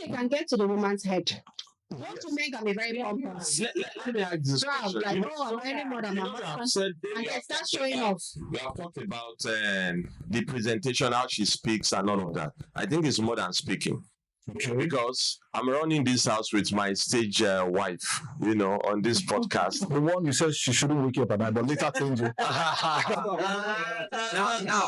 it can get to the woman's head. What to make them a very pompous. Let me ask this Proud, question. like, I'm earning more than my husband. And they start showing off. We have talked about the presentation, how she speaks, and all of that. I think it's more than speaking. Okay. Because I'm running this house with my stage wife, on this podcast. The one you said she shouldn't wake up at night, but later change it. Now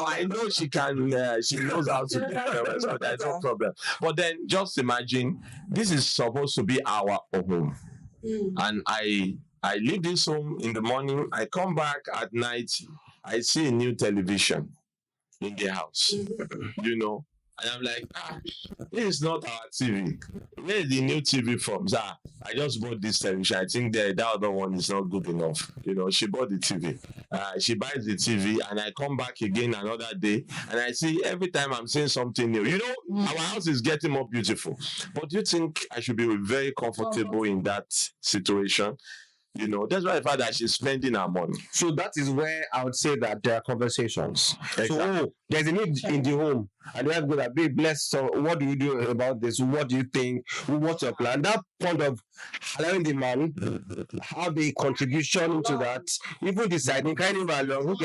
I know she can. She knows how to do it, so that's no problem. But then, just imagine this is supposed to be our home, and I leave this home in the morning. I come back at night. I see a new television in the house, And I'm like, this is not our TV. Where is the new TV from? I just bought this television. I think that other one is not good enough. She bought the TV. She buys the TV, and I come back again another day, and I see every time I'm seeing something new. Our house is getting more beautiful. But do you think I should be very comfortable in that situation? That's why I find that she's spending her money. So that is where I would say that there are conversations. Exactly. So there's a need in the home, and we have to go that, babe, so what do you do about this? What do you think? What's your plan? That point of allowing the man have a contribution to that, even deciding kind of along,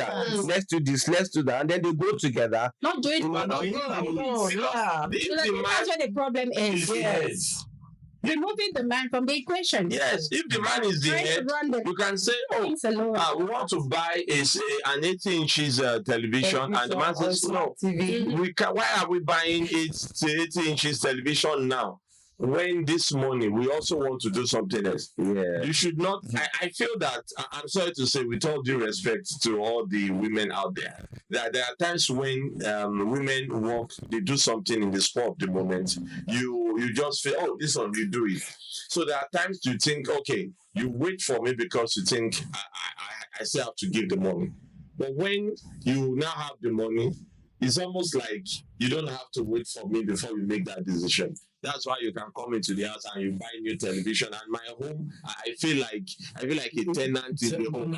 let's do this, let's do that, and then they go together. Not do it. That's where the problem is. Yes. Removing the man from the equation. Yes, if the man is the head, you can say, we want to buy an 80 inches television, and the man says, no, why are we buying 80 inches television now? When this morning we also want to do something else. Yeah. You should not. I feel that, I'm sorry to say, with all due respect to all the women out there, that there are times when women work, they do something in the spur of the moment. You just feel, this one, you do it. So there are times you think, okay, you wait for me because you think I still have to give the money. But when you now have the money, it's almost like you don't have to wait for me before you make that decision. That's why you can come into the house and you buy new television. And my home, I feel like a tenant in the home.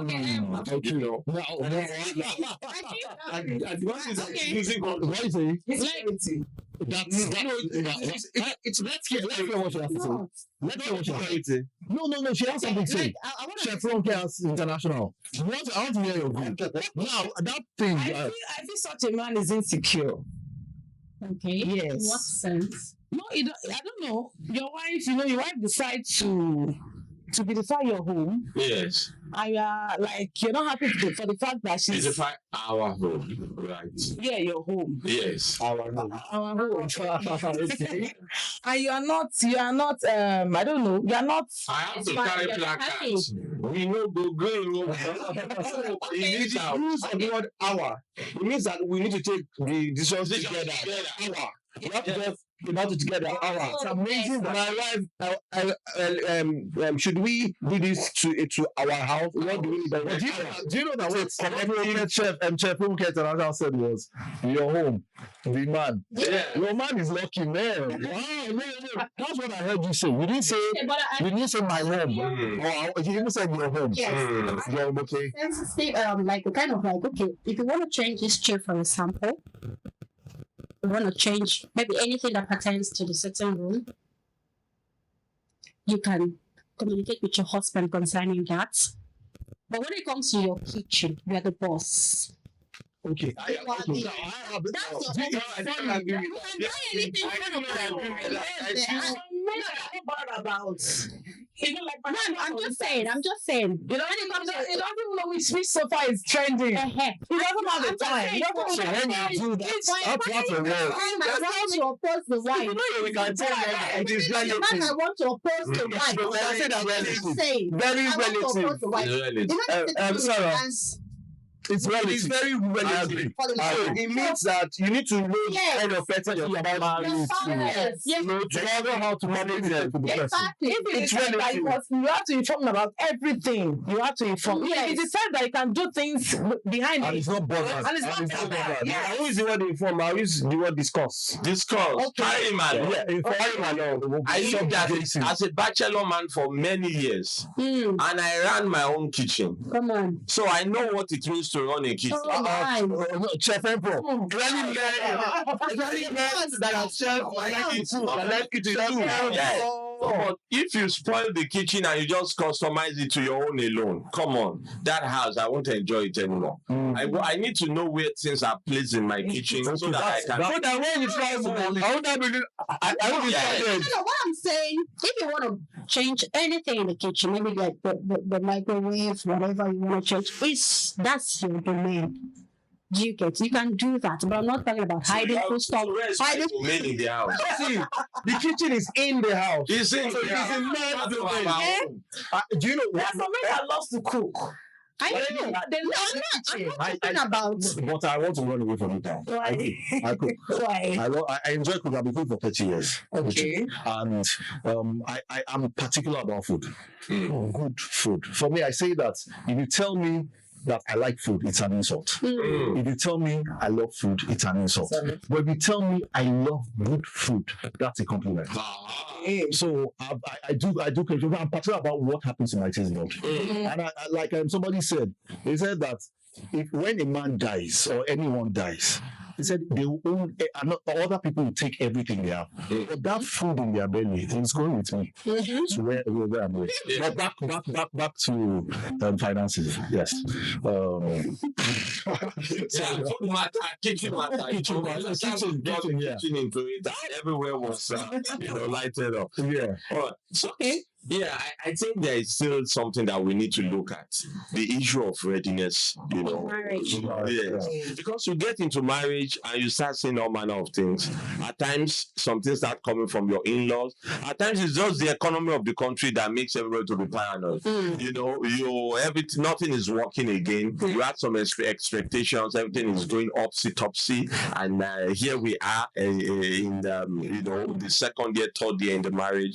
It's let's hear what you have to say. Let's hear what you have to say. No. She has something to say. Chevron Chaos International. I want to hear your view. Now, that thing. I feel such a man is insecure. Okay. Yes. In what sense? No, I don't know. Your wife, your wife decides to beautify your home. Yes. And you're not happy for the fact that she's... Beautify our home, right? Yeah, your home. Yes. Our home. Okay. And you are not, I don't know, you are not... I have to carry placards. We know go. It means the word hour. It means that we need to take the decisions together. Hour. We have to just about it together. It's amazing. My wife, should we do this to our house? What do we need? Do you know that what Chef International said was your home, the man. Yeah. Your man is lucky, man. Wow, no. That's what I heard you say. You didn't say my home. Or you even said your home. Yes. Yeah, okay. Okay, if you want to change this chair, for example, you want to change maybe anything that pertains to the sitting room, you can communicate with your husband concerning that. But when it comes to your kitchen, you are the boss. Okay. I don't I'm just saying. You don't even know which sofa is trending. He doesn't have the time. He doesn't have the to oppose the wife. We can tell that it is I want to oppose the wife. Very relative. It's very relative. It means that you need to know kind of person you're married to know how to manage them. Exactly. It's relative. You have to inform them about everything. You have to inform. Yes. If you decide that you can do things behind it. And it's not bothered. And it's not bothered. I use the word inform. I use the word discuss. Okay. Carry man. I lived as a bachelor man for many years. And I ran my own kitchen. Come on. So I know what it means to to run a kitchen. Chef Emperor. But if you spoil the kitchen and you just customize it to your own alone, come on, that house, I won't enjoy it anymore. I need to know where things are placed in my kitchen so that I can. So that when you try to, I will be started. What I'm saying, if you want to change anything in the kitchen, maybe like the microwave, whatever you want to change, that's your domain. You can do that, but I'm not talking about hiding food stuff. Hiding domain in the house. See, the kitchen is in the house. It's in So the house. it's in my domain. Do you know There's somebody that loves to cook. I know. I'm not talking about. But I want to run away from it now. Why? I cook. Why? I enjoy cooking. I've been cooking for 30 years. Okay. And I'm particular about food. Good food. For me, I say that if you tell me that I like food, it's an insult. If you tell me I love food, it's an insult. But if you tell me I love good food, that's a compliment. So I do control. I'm particular about what happens in my taste bud. And I like somebody said, they said that when a man dies or anyone dies, he said they will own, other people will take everything they have. But that food in their belly is going with me. So where I'm going. But back to finances. Yes. Kitchen matter. Kitchen, yeah. Kitchen into it. Everywhere was lighted up. Yeah. All right. So, yeah, I think there is still something that we need to look at. The issue of readiness, Marriage. Yes. Because you get into marriage and you start seeing all manner of things. At times, some things start coming from your in-laws. At times, it's just the economy of the country that makes everybody to be paranoid. Everything, nothing is working again. You had some expectations. Everything is going upsy-topsy. And here we are in the second year, third year in the marriage.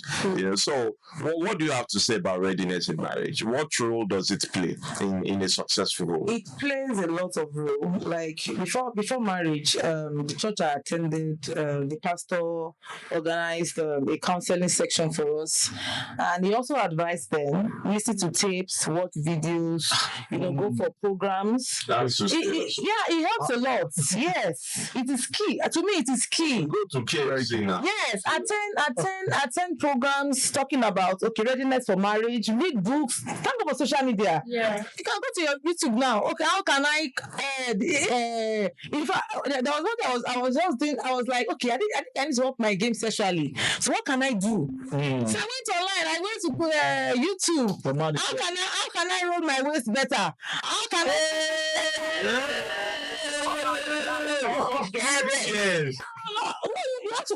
So what do you have to say about readiness in marriage? What role does it play in a successful role? It plays a lot of role. Like before marriage, the church I attended, the pastor organized a counseling section for us, and he also advised them listen to tapes, watch videos, go for programs. That's so serious. It helps a lot. Yes, it is key. To me, it is key. Go to KRC now. Yes, attend programs talking about readiness for marriage, read books, thank God for social media. Yeah. You can go to your YouTube now. Okay, how can I there was what I was just doing, I was like, okay, I need to up my game sexually. So what can I do? So I went online, I went to YouTube. How can I roll my waist better? How can Yes.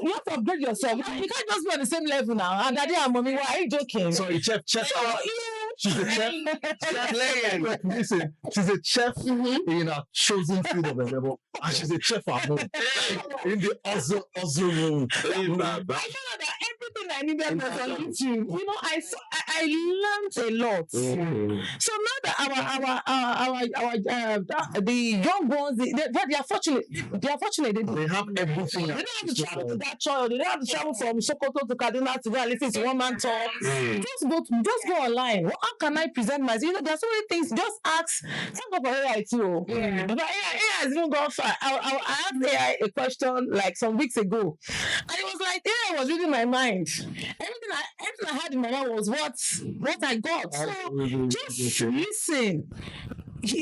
You have to upgrade yourself. You can't just be on the same level now. And daddy and mommy, why are you joking? Sorry, chef. She's a chef. Listen, she's a chef in a chosen field of endeavor, and she's a chef at home in the Oslo room. I found out that everything I needed was on YouTube. I learned a lot. So now that the young ones, they are fortunate. They have everything. They don't have to travel to that child. They don't have to travel from Sokoto to Kaduna to go and listen to one man talk. Just go online. How can I present myself? There's so many things. Just ask. Thank God for AI too. Yeah. But AI has even gone far. I asked AI a question like some weeks ago, and it was like AI was reading my mind. Everything I had in my mind was what I got. So just listen. Look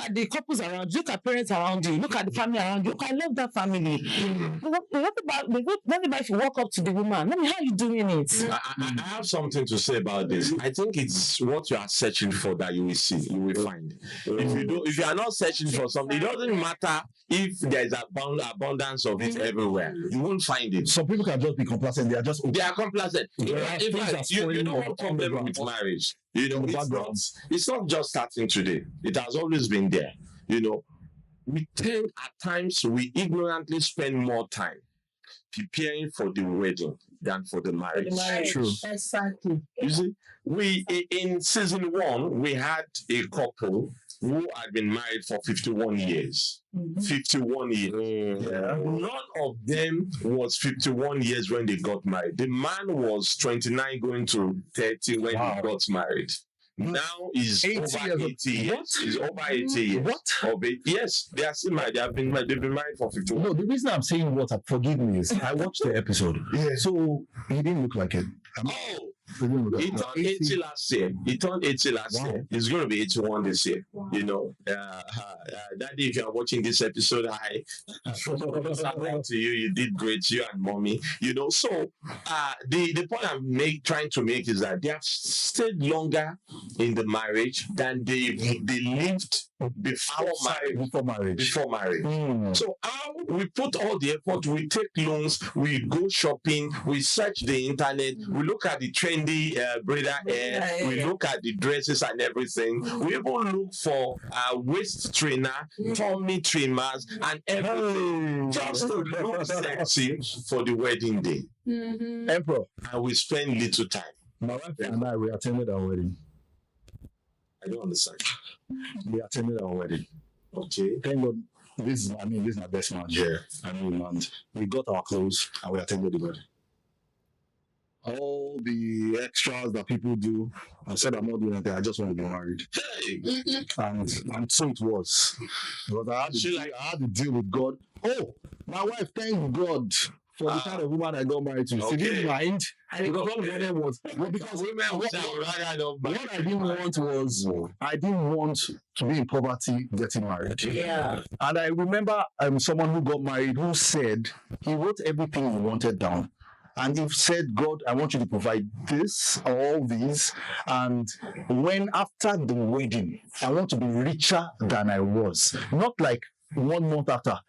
at the couples around you, look at parents around you, look at the family around you. I love that family. What about if you walk up to the woman? Let me, how are you doing it? I have something to say about this. I think it's what you are searching for that you will see, you will find. If you are not searching for something, it doesn't matter if there is abundance of it everywhere. You won't find it. Some people can just be complacent. They are complacent. You know what problem with marriage? It's not just starting today. It has always been there. We tend at times we ignorantly spend more time preparing for the wedding than for the marriage. True. Exactly. You see, in season 1 we had a couple who had been married for 51 years. 51 years. None of them was 51 years when they got married. The man was 29 going to 30 when he got married. now is 80 over years. 80 years. He's over 80 years. What? Yes, they are still married. They've been married for 51. No, the reason I'm saying what, forgive me, is I watched the episode. Yeah. So he didn't look like it. Oh, He didn't look he like turned 80 last year. He turned 80 last Wow. year. He's going to be 81 this year. You know, Daddy, if you are watching this episode, hi. To you, you did great. You and mommy. You know, so the point I'm trying to make is that they have stayed longer in the marriage than they lived before marriage. Before marriage. Before marriage. Mm. So we put all the effort, we take loans, we go shopping, we search the internet, we look at the trendy brother hair, we look at the dresses and everything. We even look for waist trainer, tummy trimmers, and everything just to look sexy for the wedding day. Emperor, And we spend little time. my wife and I, we attended our wedding. I don't understand. We attended our wedding. Okay. Thank God. This is my best man. Yeah. And we got our clothes and we attended the wedding. All the extras that people do, I said I'm not doing anything. I just want to be married, Hey. and so it was. Because I had to deal with God. Oh, my wife, thank God for the kind of woman I got married to. She Okay. didn't mind. Because all of them was because Women what I didn't want was I didn't want to be in poverty getting married. Yeah. And I remember someone who got married who said he wrote everything he wanted down. And he said, God, I want you to provide this, all these. And when after the wedding, I want to be richer than I was. Not like 1 month after.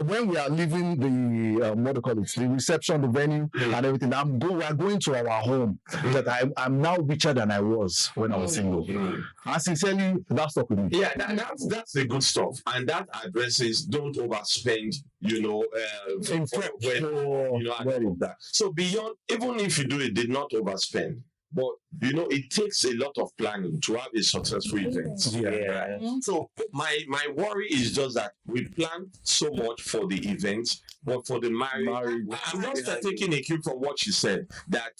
When we are leaving the, what do you call it, the reception, the venue and everything, we are going to our home. That I'm now richer than I was when I was single. And sincerely, that stuck with me. Yeah, that's the good stuff, and that addresses don't overspend. You know, In for fact, when, for you know, and wedding. all of that. So beyond, even if you do it, did not overspend. But you know, it takes a lot of planning to have a successful event. Yeah. So my worry is just that we plan so much for the event, but for the marriage, I'm just taking a cue from what she said. That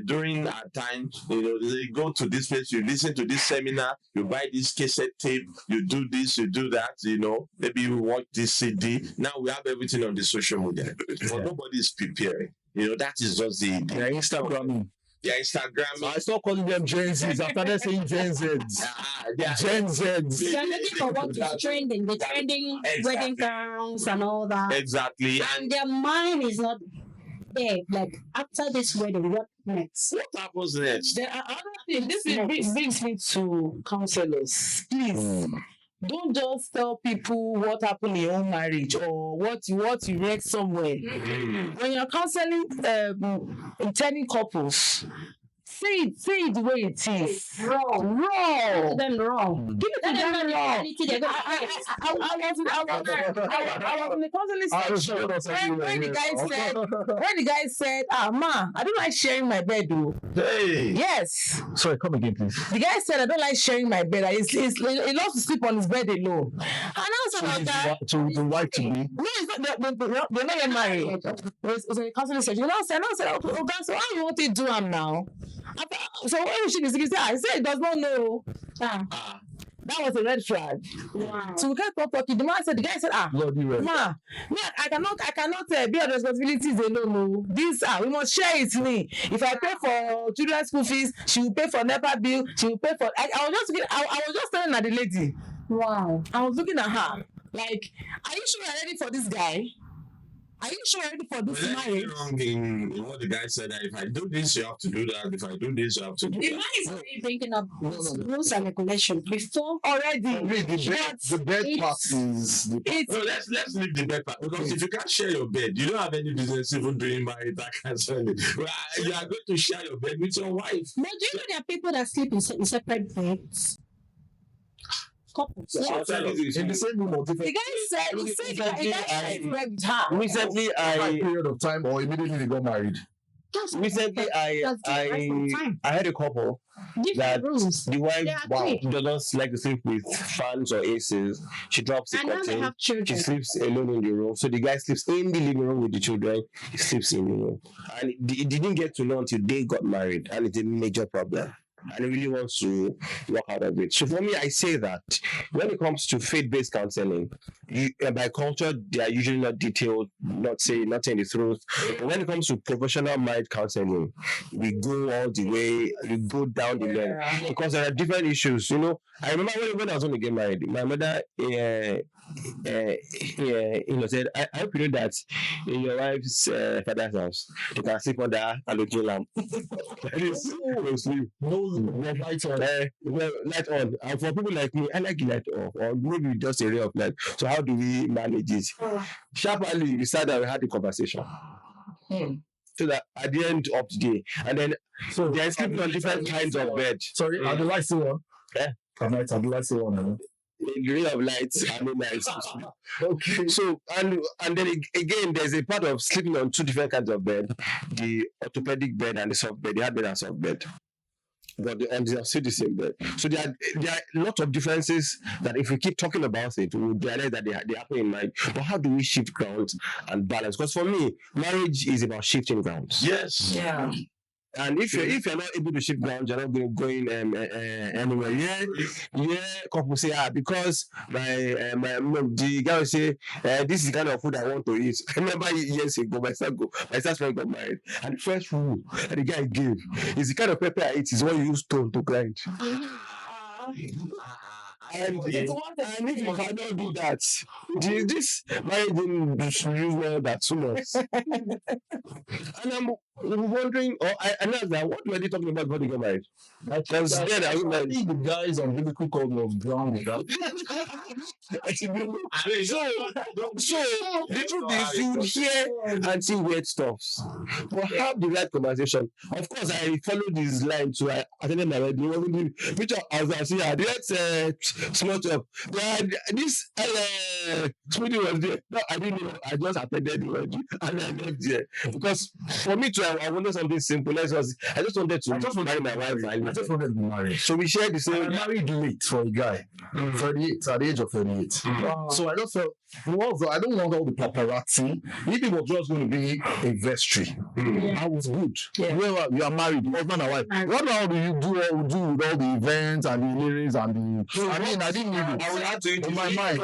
during our time, you know, they go to this place, you listen to this seminar, you buy this cassette tape, you do this, you do that. You know, maybe you watch this CD. Now we have everything on the social media, but nobody is preparing. You know, that is just the They're Instagramming. Instagram. I stopped calling them Gen Zs. I started saying Gen Zs. Gen Zs. They're looking for what is trending, the trending wedding gowns and all that. Exactly. And their mind is not there. Like, after this wedding, what next? What happens next? Then another thing, brings me to counselors. Please, don't just tell people what happened in your own marriage or what you read somewhere. When you're counseling intending couples, say it the way it is. Raw. Raw. Them wrong. Give it to them raw. Reality, they're gonna- I was in the counseling section when the guy said, ma, I don't like sharing my bed though. Hey. Yes. Sorry, come again, please. The guy said, I don't like sharing my bed. He loves to sleep on his bed alone. And I was like, that. To the wife to be. No, it's not, they're not yet married. It's a counseling session. I said, oh, God, so how you want to do him now? So what you should say, I said, he does not know. That was a red flag. Wow. So we can't stop talking. The guy said, Bloody red. ma, I cannot be on responsibilities alone. No. This, we must share it me. If I pay for children's school fees, she will pay for NEPA bill, she will pay for, I was just telling her the lady. Wow. I was looking at her, like, are you sure you're ready for this guy? Are you sure you're ready for this Was marriage? anything wrong in what the guy said, that if I do this, you have to do that. If I do this, you have to do The that. man is already bringing up rules and regulations before Already. The bed part is the It's No, let's leave the bed part, because if you can't share your bed, you don't have any business even doing marital counseling. You are going to share your bed with your wife. But do you know there are people that sleep in separate beds? Couples. So I'm telling you, in the same room or the different guy said the guy said with her. Recently, period of time or immediately they got married. That's recently I had a couple different that rooms. the wife They are doesn't like to sleep with fans or ACs. She drops the And now they curtain. have She children. sleeps alone in the room. So the guy sleeps in the living room with the children. He sleeps in the room. And it didn't get to know until they got married. And it's a major problem. and he really wants to work out of it. So for me, I say that when it comes to faith-based counseling, by culture they are usually not detailed, not saying the truth. But when it comes to professional marriage counseling, we go all the way, we go down the length because there are different issues. You know, I remember when I was going to get married, my mother, said, I hope you know that in your wife's father's house, you can sleep under a looking lamp. No light on. Light on. And for people like me, I like light off, or maybe just a ray of light. So how do we manage it? Sharply, we sat down, we had the conversation. So that at the end of the day, and then So they're sleeping on different kinds of bed. Sorry, are the lights still on? Yeah. Are the lights still on? The ray of lights and no lights. Okay. So and then again, there's a part of sleeping on two different kinds of bed: the orthopedic bed and the soft bed, the hard bed and soft bed. But they are still the same bed. So there are lots of differences that if we keep talking about it, we will realize that they happen in marriage. But how do we shift grounds and balance? Because for me, marriage is about shifting grounds. Yes. Yeah. And if you're not able to shift ground, you're not going anywhere. Yeah. Couple say because the guy will say this is the kind of food I want to eat. I remember years ago, my son's friend got married, and the first rule that the guy gave is the kind of pepper I eat is what you use stone to grind. And if you cannot do that, this marriage didn't use well that too much. And I'm wondering, or I know that what were they talking about before they got married? Because then I think the guys on biblical code was drowned with that. So the truth is you hear and see weird stuff, but have the right conversation. Of course, I followed this line, so I attended my wedding. Which as I see, the small job. This smoothie was there. No, I didn't know. I just attended the wedding and I left there because for me too, I wanted something simple. I just wanted to marry my wife. I just wanted to be married. So we shared the I same. married late for a guy, 38, at the age of 38. So I just felt, I don't want all the paparazzi. If it was just going to be a vestry, I was good. Yeah. Well, you are married, husband and wife. What now do you do with all the events and the lyrics and the... I mean, I didn't need it. I will add to it In my mind.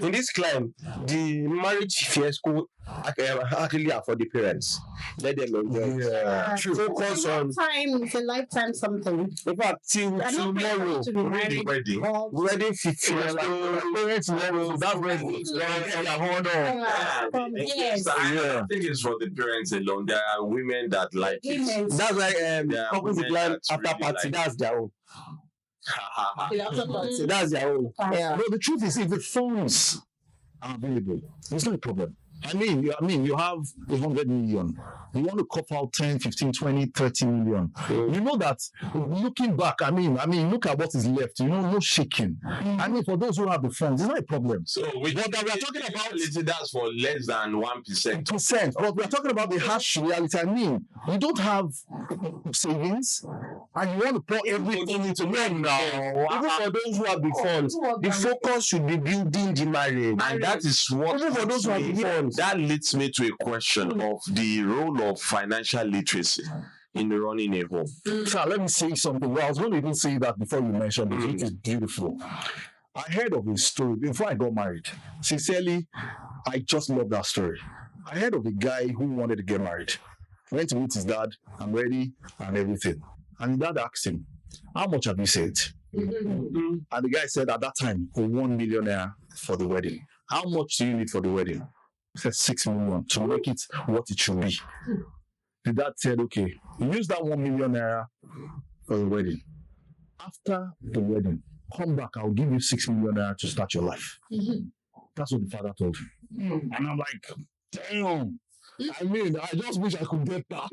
In this climb, the marriage fiasco actually are for the parents. Let them enjoy. Yeah. Focus on. It's a lifetime something. In fact, till I don't think I tomorrow. want to be married. Wedding. Or- Wedding fiasco. Parents level, that's where Yes. I think it's for the parents alone. There are women that like it. Women. That's why Yeah, couples women decline that's after really party. like- That's their own. Mhm. That's their own. Yeah. No, the truth is, if the funds are available, it's not a problem. I mean, you have 100 million. You want to cop out 10, 15, 20, 30 million. You know that looking back, I mean, look at what is left. You know, no shaking. I mean, for those who have the funds, it's not a problem. So we are talking about that's for less than 1%. Percent, but we're talking about the harsh reality. I mean, you don't have savings, and you want to pour everything into men now. Even for those who have the funds, the focus should be building the marriage. And that is what Even for those who have the funds. that leads me to a question of the role of financial literacy in running a home. So let me say something. Well, I was going to even say that before you mentioned it, which is beautiful. I heard of a story before I got married. Sincerely, I just love that story. I heard of a guy who wanted to get married. Went to meet his dad, I'm ready, and everything. And his dad asked him, how much have you saved? And the guy said at that time, for 1 million naira for the wedding. How much do you need for the wedding? He said 6 million to make it what it should be. The dad said, okay, use that 1 million naira for the wedding. After the wedding, come back, I'll give you 6 million naira to start your life. That's what the father told him. And I'm like, damn. I mean, I just wish I could get that.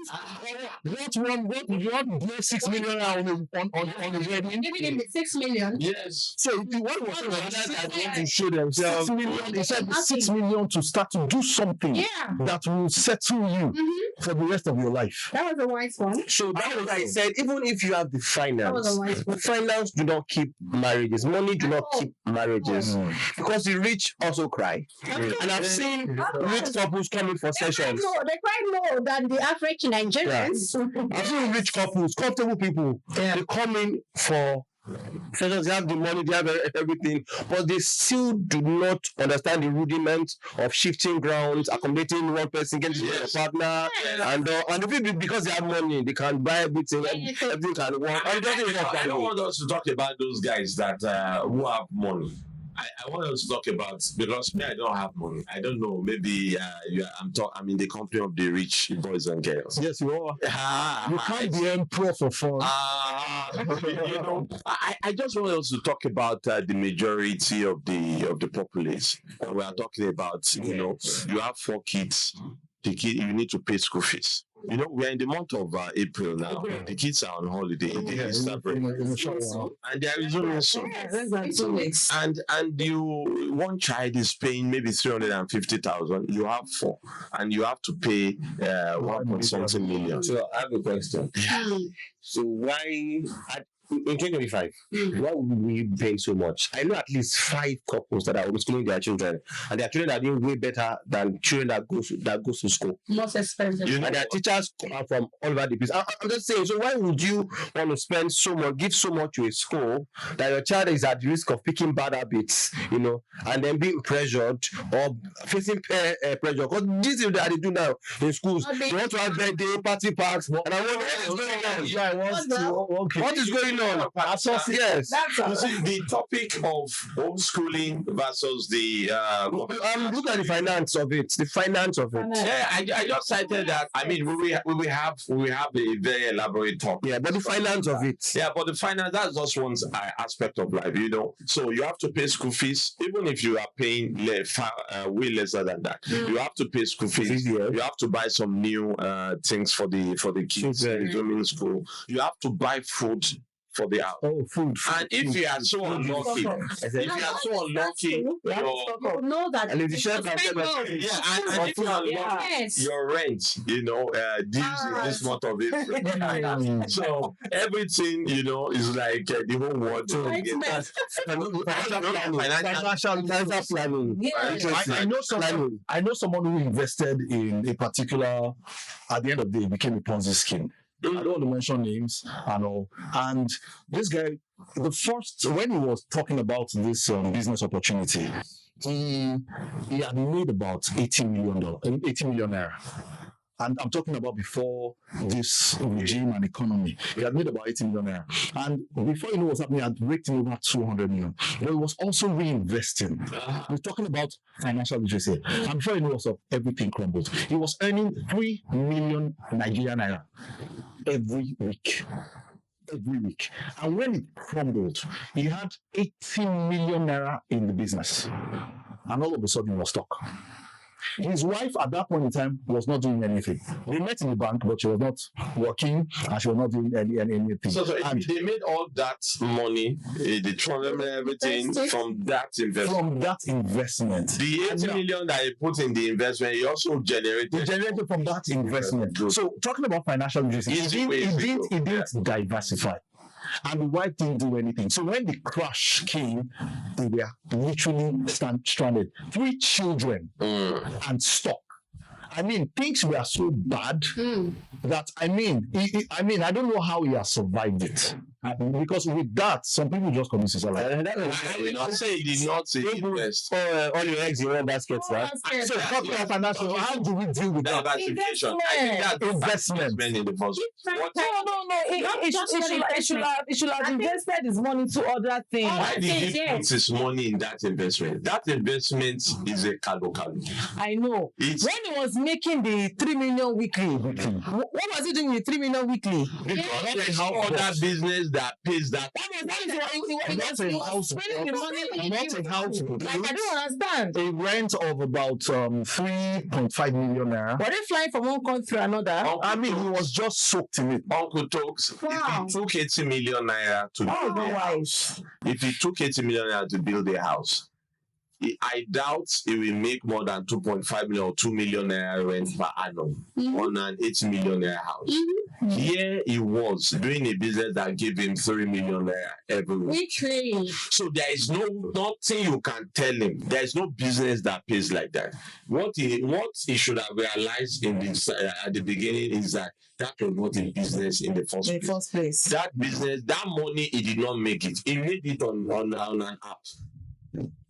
What would you want to do 6 million naira on the wedding? Giving him the 6 million. Yes. So what was That want to show themselves. 6 million? He said 6 million to start to do something Yeah. that will settle you for the rest of your life. That was a wise one. So that was I said, even if you have the That was finance, a wise one. finance do not keep marriages. Money do not keep marriages. Mm. Because the rich also cry. And I've seen rich couples coming for sessions. themselves. They cry more than the average Nigerians. I've seen rich couples, comfortable people. Yeah. They come in for pleasures, they have the money, they have everything, but they still do not understand the rudiments of shifting grounds, accommodating one person, getting a partner, and if it be because they have money, they can buy everything, everything can work. And it doesn't work I that don't way. want us to talk about those guys that who have money. I want us to talk about, because me, I don't have money. I don't know. Maybe I'm in the company of the rich boys and girls. Yes, you are. You can't be emperor for fun. I just want us to talk about the majority of the populace. And we are talking about, you have 4 kids. The kid, you need to pay school fees. We are in the month of April now. The kids are on holiday. In a short while. And they are resuming soon. And one child is paying maybe 350,000. You have 4, and you have to pay 1.something million. So I have a question. So why in 2025, why would we be paying so much? I know at least 5 couples that are homeschooling their children, and their children are doing way better than children that goes to school. Most expensive. And their teachers are from all over the place. I'm just saying, so why would you want to spend so much, give so much to a school that your child is at risk of picking bad habits, and then being pressured or facing peer pressure? Because this is what they do now in schools. They want to have birthday, party packs, and I wonder what is going on? Yes. You see, the topic of homeschooling versus the look at the finance of it. Yeah, I just cited that. I mean, we have a very elaborate talk. Yeah, but the finance of it. Yeah, but the finance, that's just one aspect of life, So you have to pay school fees, even if you are paying way lesser than that. You have to pay school fees. You have to buy some new things for the kids in school. You have to buy food for the house. Oh, food. And if you are so unlucky, You know that. And if the chef can get and if you are unlucky, your rent, this month of April. So everything, is like the whole world. Financial planning. I know someone who invested in a particular, at the end of the day, it became a Ponzi scheme. I don't want to mention names and all. And this guy, when he was talking about this business opportunity, he had made about 80 million naira. And I'm talking about before this regime and economy. He had made about 80 million naira. And before you know what's happening, he had raked in over 200 million. But he was also reinvesting. We're talking about financial literacy. And before you know what's up, everything crumbled. He was earning 3 million Nigerian naira every week. And when it crumbled, he had 80 million naira in the business. And all of a sudden, he was stuck. His wife at that point in time was not doing anything. They met in the bank, but she was not working and she was not doing anything. So if they made all that money, the trouble, everything from that investment. The 80 million that he put in the investment, he also generated from that investment. So talking about financial literacy, he didn't diversify. And the wife didn't do anything. So when the crash came, they were literally stranded. 3 children and stuck. I mean, things were so bad that I don't know how he has survived it. Because with that, some people just commit suicide. I will not say he did not say invest. All your eggs in one basket, right? So, financial, how do we deal with that? Diversification. I think that's Investment. in the first. He should have invested his money to other things. Why did he put his money in that investment? That investment is a kalo. I know. When he was making the 3 million weekly, what was he doing with 3 million weekly? That business that pays that. Spending the money. Not a house. Like, I don't understand. A rent of about 3.5 million naira. Were they flying from one country to another? I mean, he was just soaked in it. Uncle Tokes, if he took 80 million naira to build a house, if he took 80 million naira to build a house, I doubt he will make more than 2.5 million or 2 million naira rent per annum on an 80 million naira house. Here he was doing a business that gave him 3 million naira every week. Literally. So there is nothing you can tell him. There is no business that pays like that. What he should have realized in this at the beginning is that was not a business in the first place. That business, that money, he did not make it. He made it on an app.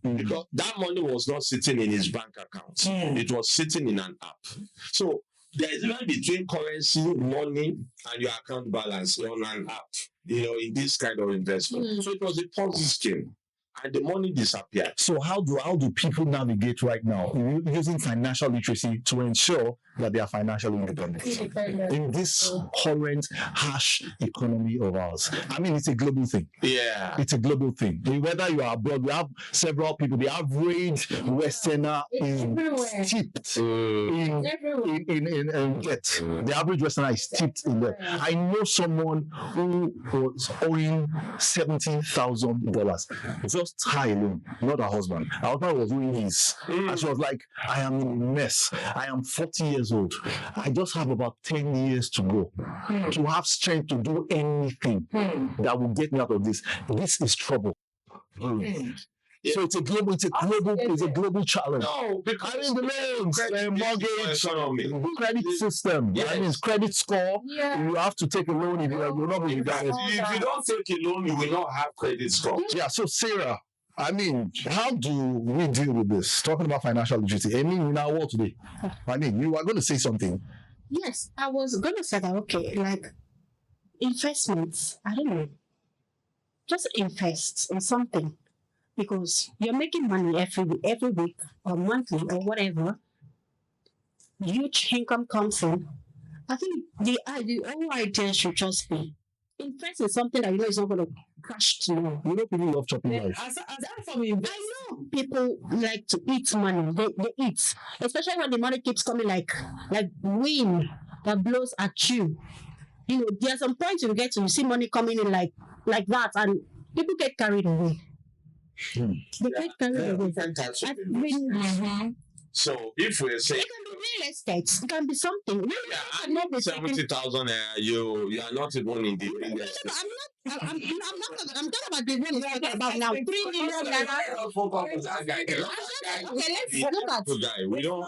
Because that money was not sitting in his bank account. It was sitting in an app. So there is a difference between currency, money, and your account balance on an app, in this kind of investment. So it was a Ponzi scheme. And the money disappeared. So how do people navigate right now using financial literacy to ensure that they are financially independent in this current harsh economy of ours? I mean, it's a global thing. Yeah, it's a global thing. Whether you are abroad, we have several people. The average Westerner is steeped in debt. The average Westerner is steeped in debt. I know someone who was owing $70,000. Just her alone, not her husband. Her husband was doing his. And she was like, I am in a mess. I am 40 years old. I just have about 10 years to go to have strength to do anything that will get me out of this. This is trouble. So it's a global challenge. No, because the loans, mortgage, credit system. Yes. I mean, credit score. Yeah. You have to take a loan if you're not going to if you don't take a loan, you will not have credit score. Yeah. So Sarah, I mean, how do we deal with this? Talking about financial literacy. I mean, in our world today. I mean, you are going to say something. Yes, I was gonna say that. Okay, like investments. I don't know. Just invest in something. Because you're making money every week or monthly or whatever, huge income comes in. I think the whole idea should just be invest in something that is not going to crash tomorrow. People love chopping life. I know people like to eat money. They eat, especially when the money keeps coming like wind that blows at you. There are some points you get to see money coming in like that, and people get carried away. They get carried away. So if we're saying it can be real estate, it can be something. Not 70,000, you are not even in the real estate. I'm talking about the one we're talking about now. 3 million naira. Okay, let's look at. We don't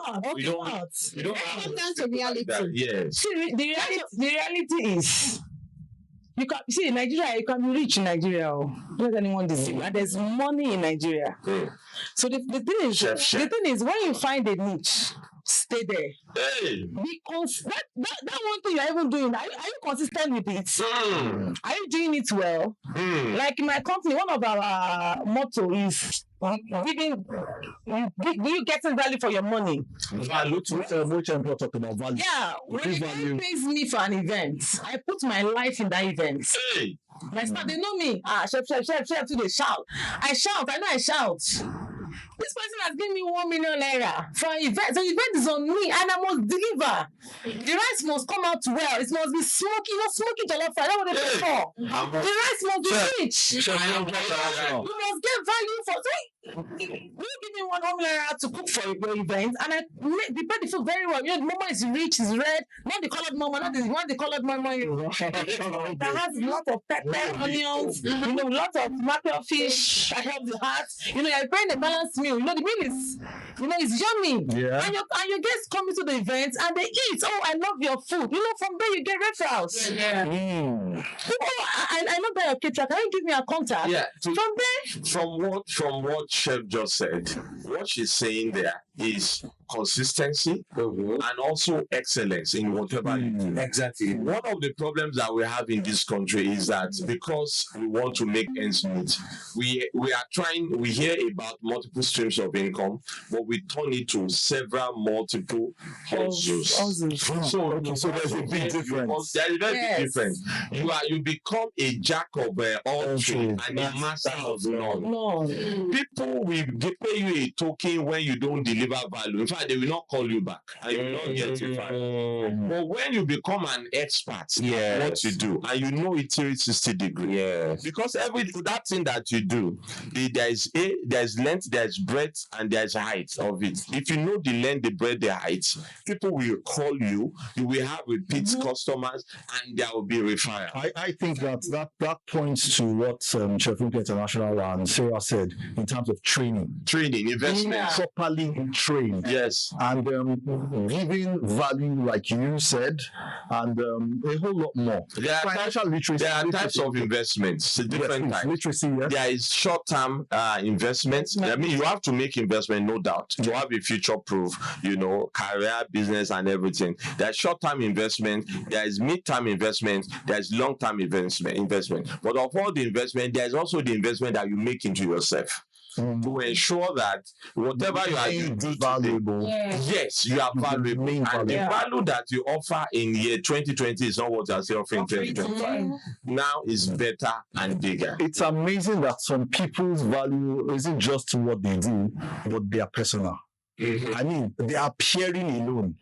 Come down to reality. Yes. See, the reality is, you can see in Nigeria, you can be rich in Nigeria. Don't let anyone deceive you. And there's money in Nigeria. So the thing is, when you find a niche, stay there. Hey. Because that one thing you're even doing, are you consistent with it? Are you doing it well? Like in my company, one of our motto is giving you getting value for your money. Which employer talked about value? Yeah, when a guy pays me for an event, I put my life in that event. Hey. My staff, they know me. Chef, till they shout. I shout. This person has given me 1 million naira for an event. So the event is on me and I must deliver. The rice must come out well. It must be smoky, not smoky jollof fry. That's what they pay for. The rice must be rich. You must get value for you give me 1 million naira to cook for your event, and I prepare the food very well. The mama is rich, is red, not the colored mama, not the colored mama. That has a lot of pepper, onions, lots of mackerel fish that help the heart. You're preparing a balanced meal. The meal is, it's yummy. Yeah. And your guests come into the event and they eat. Oh, I love your food. From there you get referrals. Yeah. I know that your caterer. Can you give me a contact? Yeah. From there. From what Chef just said, what she's saying there is consistency and also excellence in whatever you do. Exactly. One of the problems that we have in this country is that because we want to make ends meet, we hear about multiple streams of income, but we turn it to multiple hustles. So there's a big difference. There is a very big difference. You become a jack of all trades and a master of none. No. People will pay you a token when you don't deliver value. In fact, fact, they will not call you back and you will not get it fired. But when you become an expert at what you do and you know it 360 degrees, because that thing that you do, there's length, there's breadth, and there's height of it. If you know the length, the breadth, the height, people will call you. You will have repeat customers, and there will be referral. I think that points to what Chevron International and Sarah said in terms of training, Investment, properly trained. Yes, and giving value, like you said, and a whole lot more. Financial literacy. There are types of investments, different types. Literacy, yes. There is short-term investments. I mean, you have to make investment, no doubt, to have a future-proof, career, business, and everything. There's short-term investment. There is mid-term investment. There's long-term investment. But of all the investment, there's also the investment that you make into yourself. To ensure that whatever you are doing valuable, yes, you are valuable, and the value that you offer in year 2020 is not what you are offering in 2025. Now is better and bigger. It's amazing that some people's value isn't just what they do, but their personal. I mean, they are appearing alone.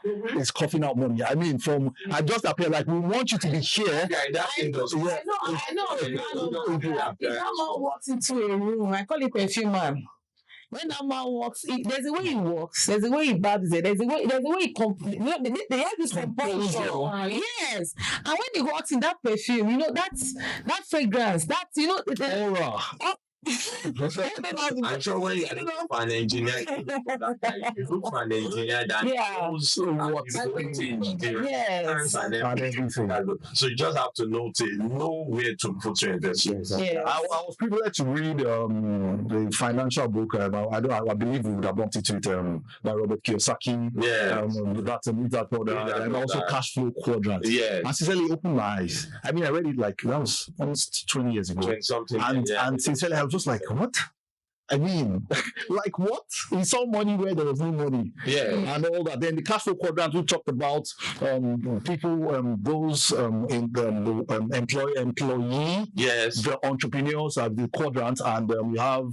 It's coughing out money. I mean, I just appear like we want you to be here. I know. If that man walks into a room, I call it perfume man. When that man walks, there's a way he walks, there's a way he babs it, there's a way he they have this composure. Yes. And when he walks in that perfume, that fragrance, Aura. I'm sure when you look for an engineer, you look for an engineer that knows what's going to yes. and everything. So you just have to know where to put your investments. Yes. I was privileged to read the financial book. I believe we would have bumped into it by Robert Kiyosaki. Yeah. And also Cash Flow Quadrant. Yeah. And sincerely opened my eyes. I mean, I read it like that was almost 20 years ago. And sincerely, I was just like, what? I mean, like what? We saw money where there was no money. Yeah. And all that. Then the cash flow quadrant, we talked about people, those in the employee, yes, the entrepreneurs are the quadrant, and we have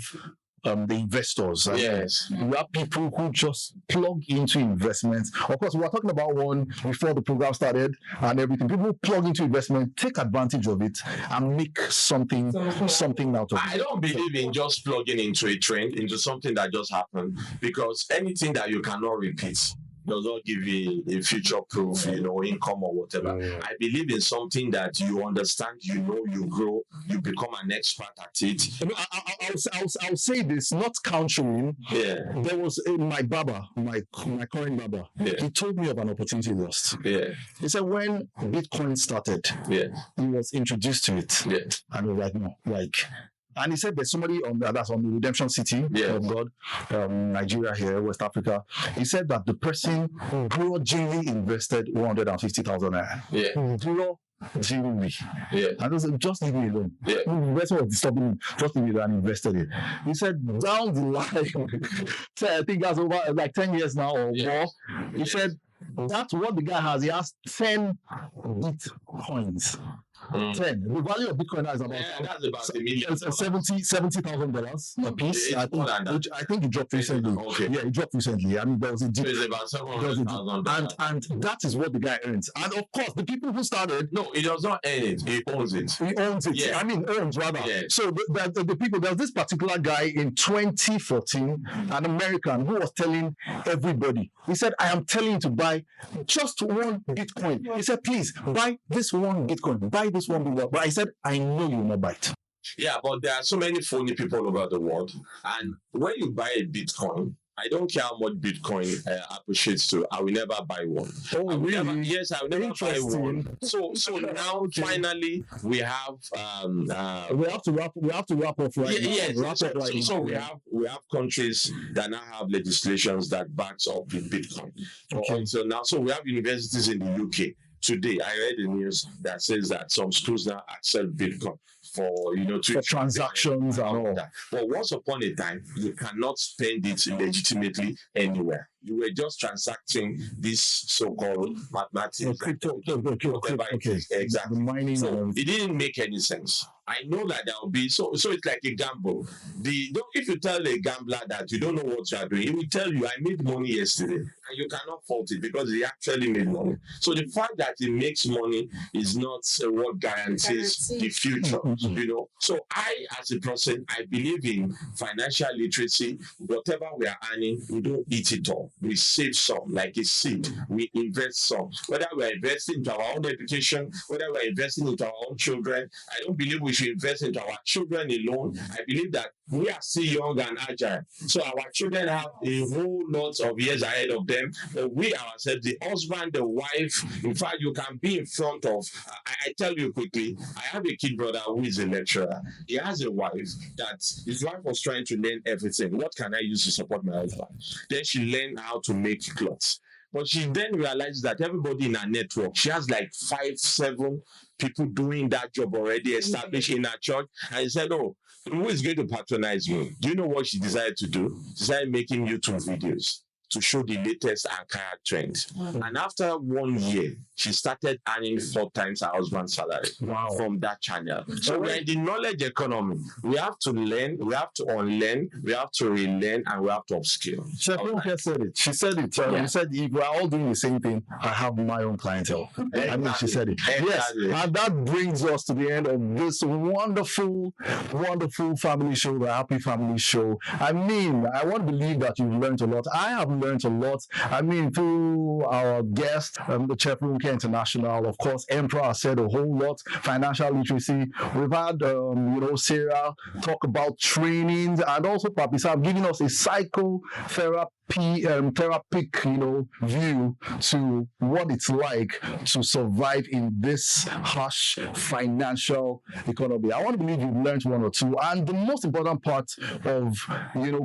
the investors. Yes. We have people who just plug into investments. Of course, we were talking about one before the program started and everything. People plug into investment, take advantage of it, and make something out of it. I don't believe in just plugging into a trend, into something that just happened, because anything that you cannot repeat does not give you a future-proof, income or whatever. I believe in something that you understand, you grow, you become an expert at it. I mean, I'll say this, not countering. Yeah. There was my barber, my current barber. Yeah. He told me of an opportunity lost. Yeah. He said when Bitcoin started, he was introduced to it. Yeah. And he was like, no, and he said there's somebody that's on the Redemption City of God, Nigeria here, West Africa. He said that the person grudgingly invested 150,000 naira. Grudgingly. Yeah. And he said, just leave me alone. Yeah. The investor was disturbing him. Just leave me alone and invested it. He said down the line, so I think that's over like 10 years now or more. He said that's what the guy has. He has 10 Bitcoins. 10. The value of Bitcoin now is about, that's about $1 million. $70,000 a piece. I think it dropped recently. Okay. Yeah, it dropped recently. I mean, there was a dip. So it's about $700,000. And that is what the guy earns. And of course, the people who started. No, he does not earn it. He owns it. He owns it. Yeah. I mean, owns rather. Yeah. So the people, there's this particular guy in 2014, an American, who was telling everybody. He said, I am telling you to buy just one Bitcoin. He said, please buy this one Bitcoin. Buy this one Bitcoin. But I said, I know you will not buy it. Yeah, but there are so many phony people all over the world. And when you buy a Bitcoin, I don't care how much Bitcoin appreciates to. I will never buy one. Oh, really? I will never buy one. So now finally we have. We have to wrap up right now. Yes. So we have countries that now have legislations that backs up with Bitcoin. Okay. So now, we have universities in the UK. Today, I read the news that says that some schools now accept Bitcoin for transactions and all that. But once upon a time, you cannot spend it legitimately anywhere. You were just transacting this so-called mathematics. Crypto. Whatever it Okay. is. Exactly. The mining. So it didn't make any sense. I know that there will be so it's like a gamble. If you tell a gambler that you don't know what you are doing, he will tell you, I made money yesterday, and you cannot fault it because he actually made money. So the fact that he makes money is not what guarantees the future. So I, as a person, I believe in financial literacy. Whatever we are earning, we don't eat it all. We save some, like a seed. We invest some. Whether we are investing into our own education, whether we are investing into our own children, I don't believe we should invest into our children alone. I believe that we are still young and agile. So our children have a whole lot of years ahead of them. But we ourselves, the husband, the wife, in fact, you can be in front of. I tell you quickly, I have a kid brother who is a lecturer. He has a wife that his wife was trying to learn everything. What can I use to support my husband? Then she learned how to make clothes. But she then realized that everybody in her network, she has like 5, 7 people doing that job already established in her church. And he said, oh, who is going to patronize me? Do you know what she decided to do? She started making YouTube videos to show the latest Ankara trends. And after 1 year, she started earning 4 times her husband's salary from that channel. So we're in the knowledge economy. We have to learn, we have to unlearn, we have to relearn, and we have to upskill. Chef said it. She said it. She said, if we're all doing the same thing, I have my own clientele. I mean, she said it. Exactly. Yes. And that brings us to the end of this wonderful, wonderful family show, the Happy Family Show. I mean, I want to believe that you've learned a lot. I have learned a lot. I mean, through our guest, the Chef Runke International, of course, Emperor said a whole lot. Financial literacy. We've had, Sarah talk about trainings, and also Papi Sam giving us a psychotherapy therapeutic, view to what it's like to survive in this harsh financial economy. I want to believe you've learned one or two. And the most important part of,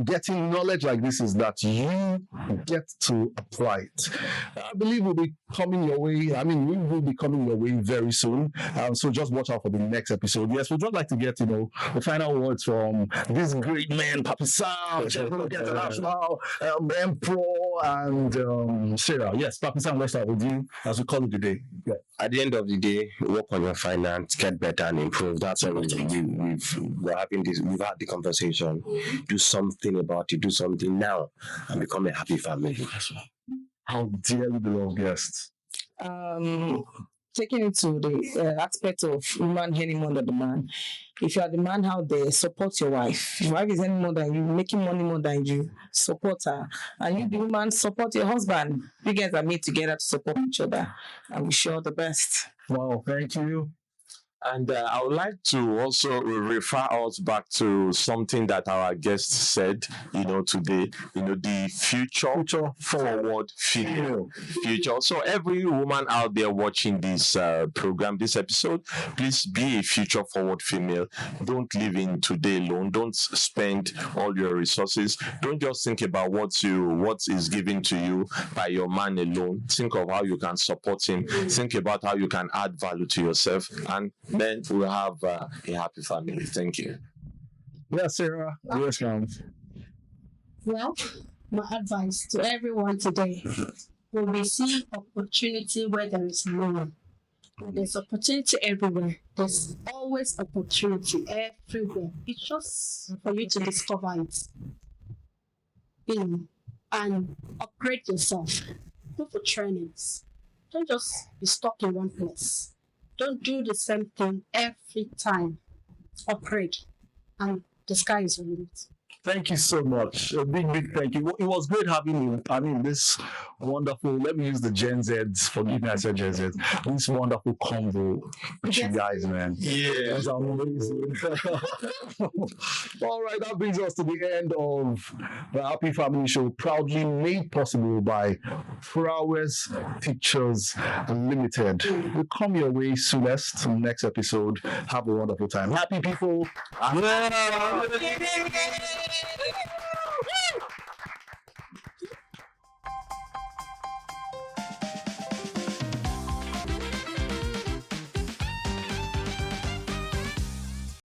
getting knowledge like this is that you get to apply it. I believe we'll be coming your way. I mean, we will be coming your way very soon. So just watch out for the next episode. Yes, we'd just like to get, the final words from this great man, Papi Sam, Chef Runke International, Emperor, and Sarah. Yes, Papi Sam, let's start with you as we call it today. Yeah. At the end of the day, work on your finance, get better and improve. That's everything. We're having this. We've had the conversation. Do something about it. Do something now, and become a happy family. How dearly beloved guests. Taking it to the aspect of woman earning more than the man. If you are the man out there, support your wife. If your wife is earning more than you, making money more than you, support her. And you, the woman, support your husband. You guys are made together to support each other. And wish you all the best. Wow, thank you. And I would like to also refer us back to something that our guest said, today, the future forward female. Future. So every woman out there watching this program, this episode, please be a future forward female. Don't live in today alone. Don't spend all your resources. Don't just think about what is given to you by your man alone. Think of how you can support him. Think about how you can add value to yourself, and then we'll have a happy family. Thank you. Yeah, Sarah. Yes, ma'am. Well, my advice to everyone today will be see opportunity where there is none. There's opportunity everywhere. There's always opportunity everywhere. It's just for you to discover it. And upgrade yourself. Go for trainings. Don't just be stuck in one place. Don't do the same thing every time. Upgrade. And the sky is the limit. Thank you so much. A big thank you. It was great having you. I mean, this wonderful, let me use the Gen Zs, forgive me, I said Gen Zs, this wonderful convo with you guys, man. Yeah. That's amazing. All right, that brings us to the end of the Happy Family Show, proudly made possible by Prowess Pictures Limited. We'll come your way soonest in the next episode. Have a wonderful time. Happy people. Yeah.